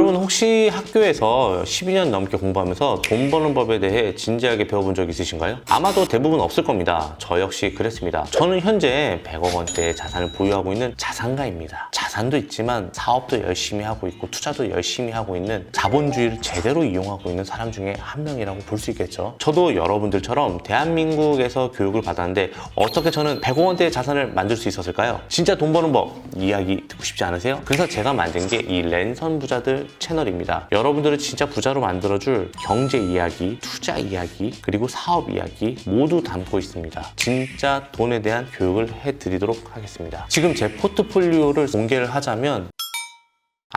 여러분 혹시 학교에서 12년 넘게 공부하면서 돈 버는 법에 대해 진지하게 배워본 적 있으신가요? 아마도 대부분 없을 겁니다. 저 역시 그랬습니다. 저는 현재 100억 원대의 자산을 보유하고 있는 자산가입니다. 자산도 있지만 사업도 열심히 하고 있고 투자도 열심히 하고 있는 자본주의를 제대로 이용하고 있는 사람 중에 한 명이라고 볼 수 있겠죠. 저도 여러분들처럼 대한민국에서 교육을 받았는데 어떻게 저는 100억 원대의 자산을 만들 수 있었을까요? 진짜 돈 버는 법 이야기 듣고 싶지 않으세요? 그래서 제가 만든 게 이 랜선 부자들 채널입니다. 여러분들을 진짜 부자로 만들어줄 경제 이야기, 투자 이야기, 그리고 사업 이야기 모두 담고 있습니다. 진짜 돈에 대한 교육을 해드리도록 하겠습니다. 지금 제 포트폴리오를 공개를 하자면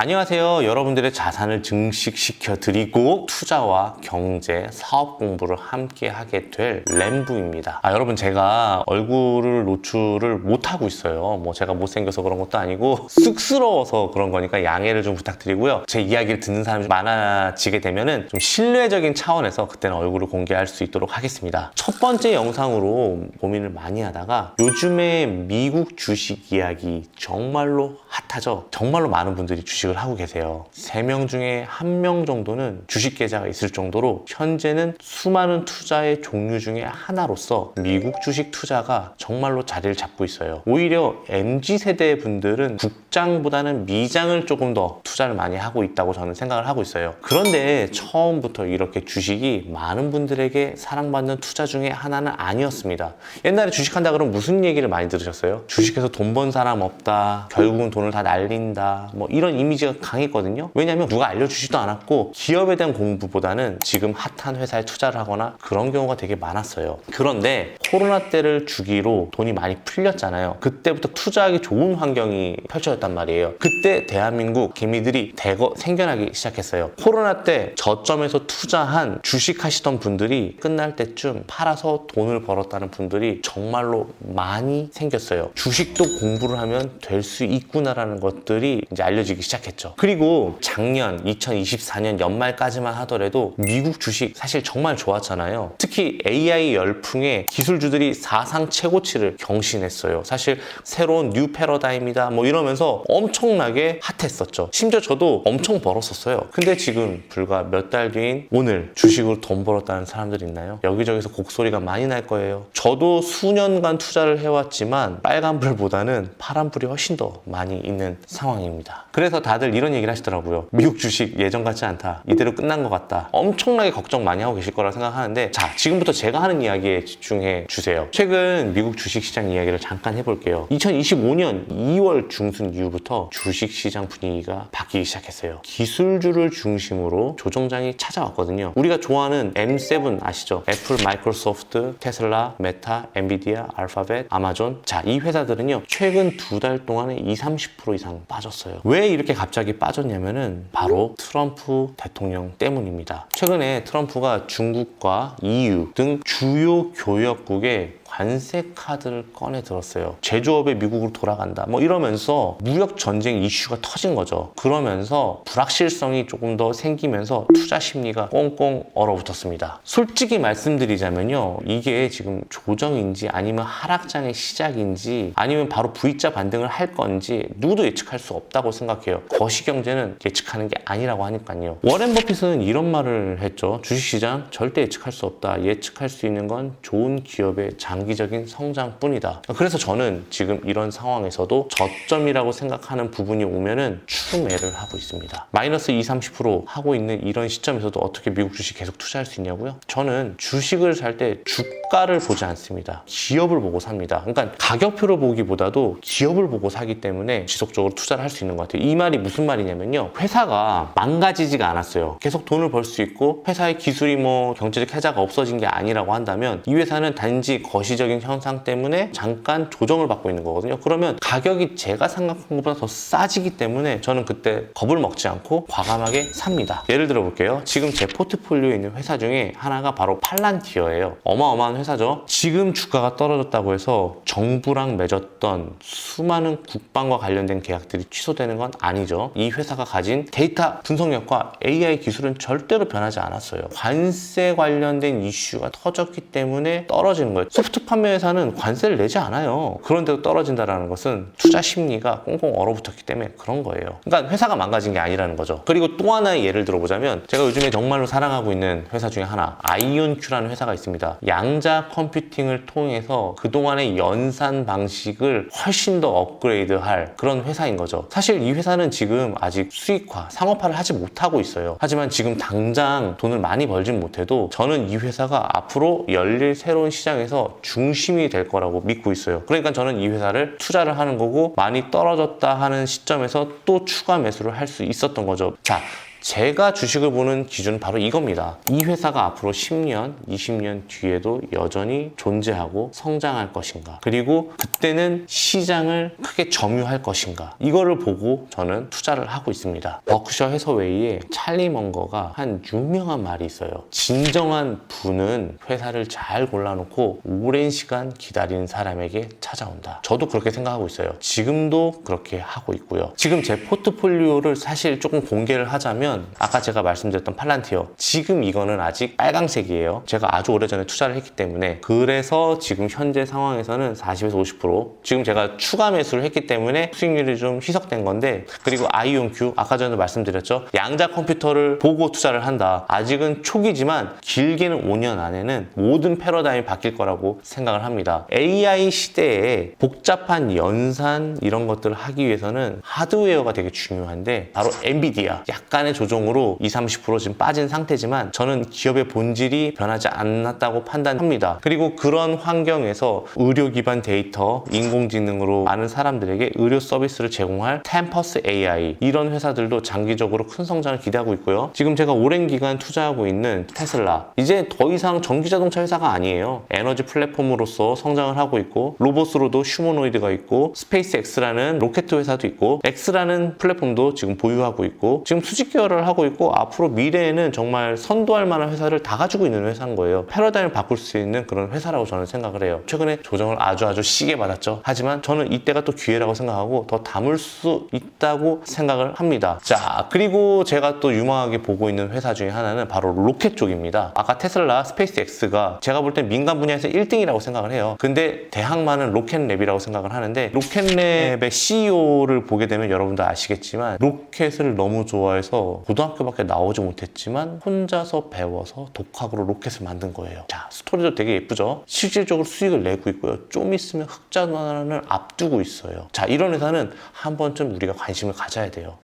안녕하세요. 여러분들의 자산을 증식시켜 드리고 투자와 경제, 사업 공부를 함께 하게 될 램부입니다. 여러분 제가 얼굴을 노출을 못하고 있어요. 뭐 제가 못생겨서 그런 것도 아니고 쑥스러워서 그런 거니까 양해를 좀 부탁드리고요. 제 이야기를 듣는 사람이 많아지게 되면은 좀 신뢰적인 차원에서 그때는 얼굴을 공개할 수 있도록 하겠습니다. 첫 번째 영상으로 고민을 많이 하다가 요즘에 미국 주식 이야기 정말로 핫하죠. 정말로 많은 분들이 주식을 하고 계세요. 3명 중에 1명 정도는 주식 계좌가 있을 정도로 현재는 수많은 투자의 종류 중에 하나로서 미국 주식 투자가 정말로 자리를 잡고 있어요. 오히려 MZ세대 분들은 국장보다는 미장을 조금 더 투자를 많이 하고 있다고 저는 생각을 하고 있어요. 그런데 처음부터 이렇게 주식이 많은 분들에게 사랑받는 투자 중에 하나는 아니었습니다. 옛날에 주식한다 그러면 무슨 얘기를 많이 들으셨어요? 주식해서 돈 번 사람 없다, 결국은 돈을 다 날린다, 뭐 이런 이미지가 강했거든요. 왜냐하면 누가 알려주지도 않았고 기업에 대한 공부보다는 지금 핫한 회사에 투자를 하거나 그런 경우가 되게 많았어요. 그런데 코로나 때를 주기로 돈이 많이 풀렸잖아요. 그때부터 투자하기 좋은 환경이 펼쳐졌단 말이에요. 그때 대한민국 개미들이 대거 생겨나기 시작했어요. 코로나 때 저점에서 투자한 주식 하시던 분들이 끝날 때쯤 팔아서 돈을 벌었다는 분들이 정말로 많이 생겼어요. 주식도 공부를 하면 될 수 있구나라는 것들이 이제 알려지기 시작했죠. 그리고 작년 2024년 연말까지만 하더라도 미국 주식 사실 정말 좋았잖아요. 특히 AI 열풍에 기술주들이 사상 최고치를 경신했어요. 사실 새로운 뉴 패러다임이다 뭐 이러면서 엄청나게 핫했었죠. 심지어 저도 엄청 벌었었어요. 근데 지금 불과 몇 달 뒤인 오늘 주식으로 돈 벌었다는 사람들 있나요? 여기저기서 곡소리가 많이 날 거예요. 저도 수년간 투자를 해왔지만 빨간불보다는 파란불이 훨씬 더 많이 있는 상황입니다. 그래서 다들 이런 얘기를 하시더라고요. 미국 주식 예전 같지 않다. 이대로 끝난 것 같다. 엄청나게 걱정 많이 하고 계실 거라고 생각하는데 자, 지금부터 제가 하는 이야기에 집중해 주세요. 최근 미국 주식시장 이야기를 잠깐 해볼게요. 2025년 2월 중순 이후부터 주식시장 분위기가 바뀌기 시작했어요. 기술주를 중심으로 조정장이 찾아왔거든요. 우리가 좋아하는 M7 아시죠? 애플, 마이크로소프트, 테슬라, 메타, 엔비디아, 알파벳, 아마존. 자, 이 회사들은요 최근 2달 동안에 20-30% 이상 빠졌어요. 왜 이렇게 갑자기 빠졌냐면은 바로 트럼프 대통령 때문입니다. 최근에 트럼프가 중국과 EU 등 주요 교역국에 관세 카드를 꺼내 들었어요. 제조업이 미국으로 돌아간다 뭐 이러면서 무역 전쟁 이슈가 터진 거죠. 그러면서 불확실성이 조금 더 생기면서 투자 심리가 꽁꽁 얼어붙었습니다. 솔직히 말씀드리자면요, 이게 지금 조정인지 아니면 하락장의 시작인지 아니면 바로 V자 반등을 할 건지 누구도 예측할 수 없다고 생각해요. 거시경제는 예측하는 게 아니라고 하니까요. 워렌 버핏은 이런 말을 했죠. 주식시장 절대 예측할 수 없다. 예측할 수 있는 건 좋은 기업의 장기적인 성장뿐이다. 그래서 저는 지금 이런 상황에서도 저점이라고 생각하는 부분이 오면은 추매를 하고 있습니다. 마이너스 20-30% 하고 있는 이런 시점에서도 어떻게 미국 주식 계속 투자할 수 있냐고요? 저는 주식을 살 때 주가를 보지 않습니다. 기업을 보고 삽니다. 그러니까 가격표를 보기보다도 기업을 보고 사기 때문에 지속적으로 투자를 할 수 있는 것 같아요. 이 말이 무슨 말이냐면요, 회사가 망가지지가 않았어요. 계속 돈을 벌 수 있고 회사의 기술이 뭐 경제적 혜자가 없어진 게 아니라고 한다면 이 회사는 단지 거시적인 현상 때문에 잠깐 조정을 받고 있는 거거든요. 그러면 가격이 제가 생각한 것보다 더 싸지기 때문에 저는 그때 겁을 먹지 않고 과감하게 삽니다. 예를 들어 볼게요. 지금 제 포트폴리오에 있는 회사 중에 하나가 바로 팔란티어예요. 어마어마한 회사죠. 지금 주가가 떨어졌다고 해서 정부랑 맺었던 수많은 국방과 관련된 계약들이 취소되는 건 아니죠. 이 회사가 가진 데이터 분석력과 AI 기술은 절대로 변하지 않았어요. 관세 관련된 이슈가 터졌기 때문에 떨어지는 거예요. 소프트 소프트 판매 회사는 관세를 내지 않아요. 그런데도 떨어진다는 것은 투자 심리가 꽁꽁 얼어붙었기 때문에 그런 거예요. 그러니까 회사가 망가진 게 아니라는 거죠. 그리고 또 하나의 예를 들어보자면 제가 요즘에 정말로 사랑하고 있는 회사 중에 하나, 아이온큐라는 회사가 있습니다. 양자 컴퓨팅을 통해서 그동안의 연산 방식을 훨씬 더 업그레이드할 그런 회사인 거죠. 사실 이 회사는 지금 아직 수익화, 상업화를 하지 못하고 있어요. 하지만 지금 당장 돈을 많이 벌진 못해도 저는 이 회사가 앞으로 열릴 새로운 시장에서 중심이 될 거라고 믿고 있어요. 그러니까 저는 이 회사를 투자를 하는 거고, 많이 떨어졌다 하는 시점에서 또 추가 매수를 할 수 있었던 거죠. 자, 제가 주식을 보는 기준은 바로 이겁니다. 이 회사가 앞으로 10년, 20년 뒤에도 여전히 존재하고 성장할 것인가, 그리고 그때는 시장을 크게 점유할 것인가, 이거를 보고 저는 투자를 하고 있습니다. 버크셔 해서웨이에 찰리 먼거가 한 유명한 말이 있어요. 진정한 부는 회사를 잘 골라놓고 오랜 시간 기다리는 사람에게 찾아온다. 저도 그렇게 생각하고 있어요. 지금도 그렇게 하고 있고요. 지금 제 포트폴리오를 사실 조금 공개를 하자면, 아까 제가 말씀드렸던 팔란티어, 지금 이거는 아직 빨강색이에요. 제가 아주 오래전에 투자를 했기 때문에. 그래서 지금 현재 상황에서는 40에서 50%, 지금 제가 추가 매수를 했기 때문에 수익률이 좀 희석된 건데, 그리고 아이온큐, 아까 전에 말씀드렸죠. 양자 컴퓨터를 보고 투자를 한다. 아직은 초기지만 길게는 5년 안에는 모든 패러다임이 바뀔 거라고 생각을 합니다. AI 시대에 복잡한 연산 이런 것들을 하기 위해서는 하드웨어가 되게 중요한데, 바로 엔비디아 약간의 조정으로 20, 30% 지금 빠진 상태지만 저는 기업의 본질이 변하지 않았다고 판단합니다. 그리고 그런 환경에서 의료 기반 데이터, 인공지능으로 많은 사람들에게 의료 서비스를 제공할 템퍼스 AI, 이런 회사들도 장기적으로 큰 성장을 기대하고 있고요. 지금 제가 오랜 기간 투자하고 있는 테슬라, 이제 더 이상 전기자동차 회사가 아니에요. 에너지 플랫폼으로서 성장을 하고 있고, 로봇으로도 휴머노이드가 있고, 스페이스 X라는 로켓 회사도 있고, X라는 플랫폼도 지금 보유하고 있고, 지금 수직 계열을 하고 있고, 앞으로 미래에는 정말 선도할 만한 회사를 다 가지고 있는 회사인 거예요. 패러다임을 바꿀 수 있는 그런 회사라고 저는 생각을 해요. 최근에 조정을 아주 시게 받았죠. 하지만 저는 이때가 또 기회라고 생각하고 더 담을 수 있다고 생각을 합니다. 자, 그리고 제가 또 유망하게 보고 있는 회사 중에 하나는 바로 로켓 쪽입니다. 아까 테슬라, 스페이스 X가 제가 볼 땐 민간 분야에서 1등이라고 생각을 해요. 근데 대항마는 로켓랩이라고 생각을 하는데, 로켓랩의 CEO를 보게 되면 여러분도 아시겠지만 로켓을 너무 좋아해서 고등학교밖에 나오지 못했지만 혼자서 배워서 독학으로 로켓을 만든 거예요. 자, 스토리도 되게 예쁘죠? 실질적으로 수익을 내고 있고요. 좀 있으면 흑자 전환을 앞두고 있어요. 자, 이런 회사는 한 번쯤 우리가 관심을 가져야 돼요.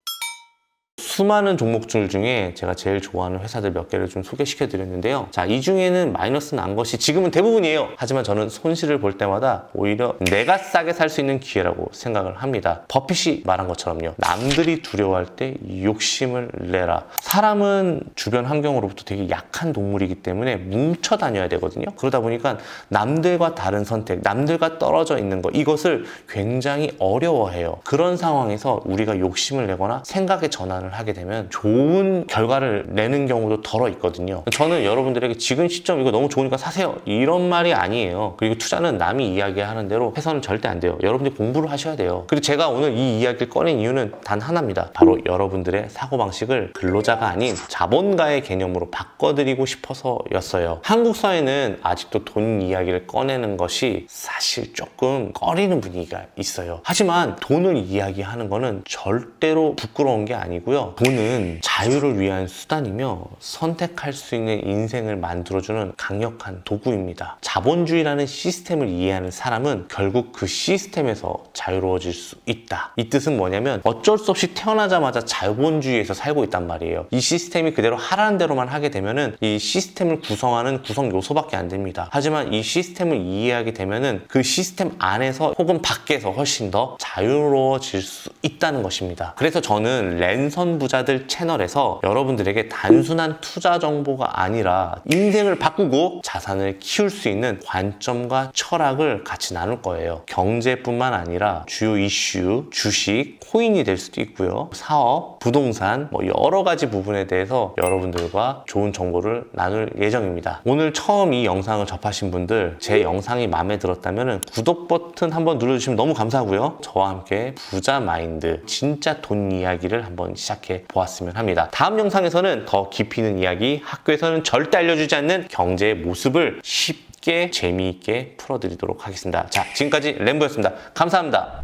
수많은 종목들 중에 제가 제일 좋아하는 회사들 몇 개를 좀 소개시켜 드렸는데요. 자, 이 중에는 마이너스 난 것이 지금은 대부분이에요. 하지만 저는 손실을 볼 때마다 오히려 내가 싸게 살 수 있는 기회라고 생각을 합니다. 버핏이 말한 것처럼요. 남들이 두려워할 때 욕심을 내라. 사람은 주변 환경으로부터 되게 약한 동물이기 때문에 뭉쳐 다녀야 되거든요. 그러다 보니까 남들과 다른 선택, 남들과 떨어져 있는 것, 이것을 굉장히 어려워해요. 그런 상황에서 우리가 욕심을 내거나 생각의 전환을 하게 되면 좋은 결과를 내는 경우도 덜어 있거든요. 저는 여러분들에게 지금 시점 이거 너무 좋으니까 사세요, 이런 말이 아니에요. 그리고 투자는 남이 이야기하는 대로 해서는 절대 안 돼요. 여러분들이 공부를 하셔야 돼요. 그리고 제가 오늘 이 이야기를 꺼낸 이유는 단 하나입니다. 바로 여러분들의 사고방식을 근로자가 아닌 자본가의 개념으로 바꿔드리고 싶어서였어요. 한국 사회는 아직도 돈 이야기를 꺼내는 것이 사실 조금 꺼리는 분위기가 있어요. 하지만 돈을 이야기하는 거는 절대로 부끄러운 게 아니고요. 돈은 자유를 위한 수단이며 선택할 수 있는 인생을 만들어주는 강력한 도구입니다. 자본주의라는 시스템을 이해하는 사람은 결국 그 시스템에서 자유로워질 수 있다. 이 뜻은 뭐냐면 어쩔 수 없이 태어나자마자 자본주의에서 살고 있단 말이에요. 이 시스템이 그대로 하라는 대로만 하게 되면은 이 시스템을 구성하는 구성 요소밖에 안 됩니다. 하지만 이 시스템을 이해하게 되면은 그 시스템 안에서 혹은 밖에서 훨씬 더 자유로워질 수 있다는 것입니다. 그래서 저는 랜선 부자들 채널에서 여러분들에게 단순한 투자 정보가 아니라 인생을 바꾸고 자산을 키울 수 있는 관점과 철학을 같이 나눌 거예요. 경제뿐만 아니라 주요 이슈, 주식, 코인이 될 수도 있고요. 사업, 부동산, 여러 가지 부분에 대해서 여러분들과 좋은 정보를 나눌 예정입니다. 오늘 처음 이 영상을 접하신 분들, 제 영상이 마음에 들었다면 구독 버튼 한번 눌러주시면 너무 감사하고요. 저와 함께 부자 마인드, 진짜 돈 이야기를 한번 시작해 보았으면 합니다. 다음 영상에서는 더 깊이 있는 이야기, 학교에서는 절대 알려주지 않는 경제의 모습을 쉽게 쉽게 재미있게 풀어드리도록 하겠습니다. 자, 지금까지 램보였습니다. 감사합니다.